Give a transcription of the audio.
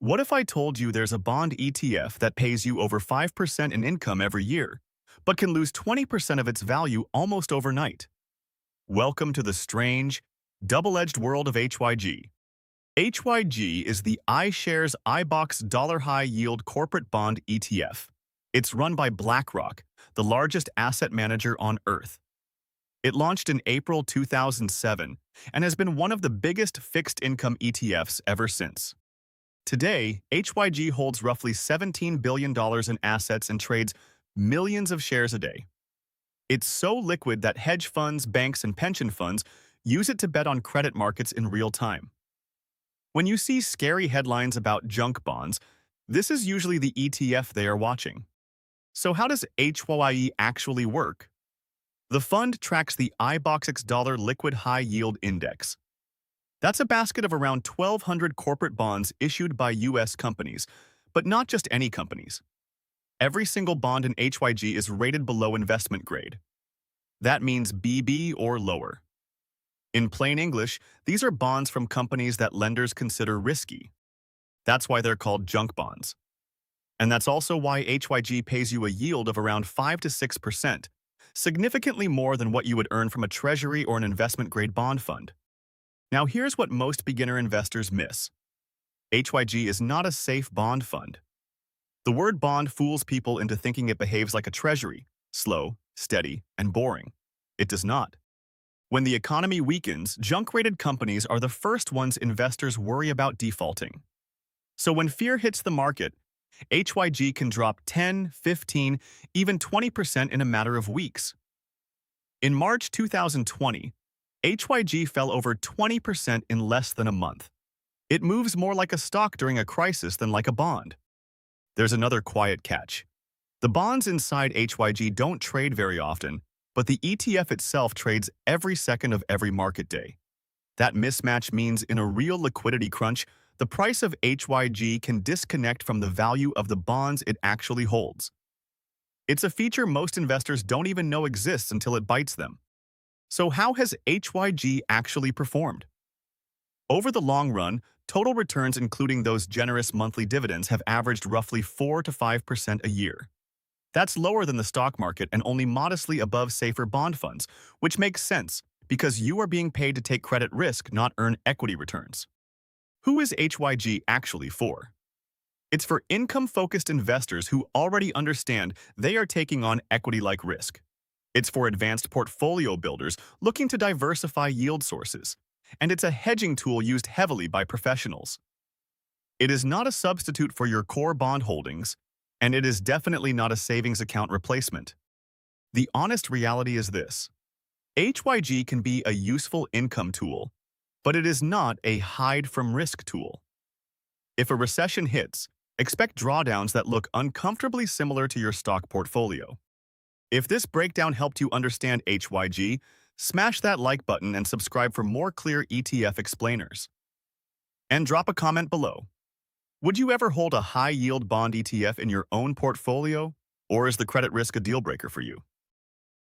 What if I told you there's a bond ETF that pays you over 5% in income every year, but can lose 20% of its value almost overnight? Welcome to the strange, double-edged world of HYG. HYG is the iShares iBoxx Dollar High Yield Corporate Bond ETF. It's run by BlackRock, the largest asset manager on Earth. It launched in April 2007 and has been one of the biggest fixed-income ETFs ever since. Today, HYG holds roughly $17 billion in assets and trades millions of shares a day. It's so liquid that hedge funds, banks, and pension funds use it to bet on credit markets in real time. When you see scary headlines about junk bonds, this is usually the ETF they are watching. So how does HYG actually work? The fund tracks the iBoxx Dollar Liquid High Yield Index. That's a basket of around 1,200 corporate bonds issued by U.S. companies, but not just any companies. Every single bond in HYG is rated below investment grade. That means BB or lower. In plain English, these are bonds from companies that lenders consider risky. That's why they're called junk bonds. And that's also why HYG pays you a yield of around 5 to 6%, significantly more than what you would earn from a Treasury or an investment-grade bond fund. Now here's what most beginner investors miss. HYG is not a safe bond fund. The word bond fools people into thinking it behaves like a treasury, slow, steady, and boring. It does not. When the economy weakens, junk-rated companies are the first ones investors worry about defaulting. So when fear hits the market, HYG can drop 10, 15, even 20% in a matter of weeks. In March 2020, HYG fell over 20% in less than a month. It moves more like a stock during a crisis than like a bond. There's another quiet catch. The bonds inside HYG don't trade very often, but the ETF itself trades every second of every market day. That mismatch means in a real liquidity crunch, the price of HYG can disconnect from the value of the bonds it actually holds. It's a feature most investors don't even know exists until it bites them. So how has HYG actually performed? Over the long run, total returns including those generous monthly dividends have averaged roughly 4 to 5% a year. That's lower than the stock market and only modestly above safer bond funds, which makes sense because you are being paid to take credit risk, not earn equity returns. Who is HYG actually for? It's for income-focused investors who already understand they are taking on equity-like risk. It's for advanced portfolio builders looking to diversify yield sources. And it's a hedging tool used heavily by professionals. It is not a substitute for your core bond holdings, and it is definitely not a savings account replacement. The honest reality is this. HYG can be a useful income tool, but it is not a hide-from-risk tool. If a recession hits, expect drawdowns that look uncomfortably similar to your stock portfolio. If this breakdown helped you understand HYG, smash that like button and subscribe for more clear ETF explainers. And drop a comment below. Would you ever hold a high-yield bond ETF in your own portfolio, or is the credit risk a deal breaker for you?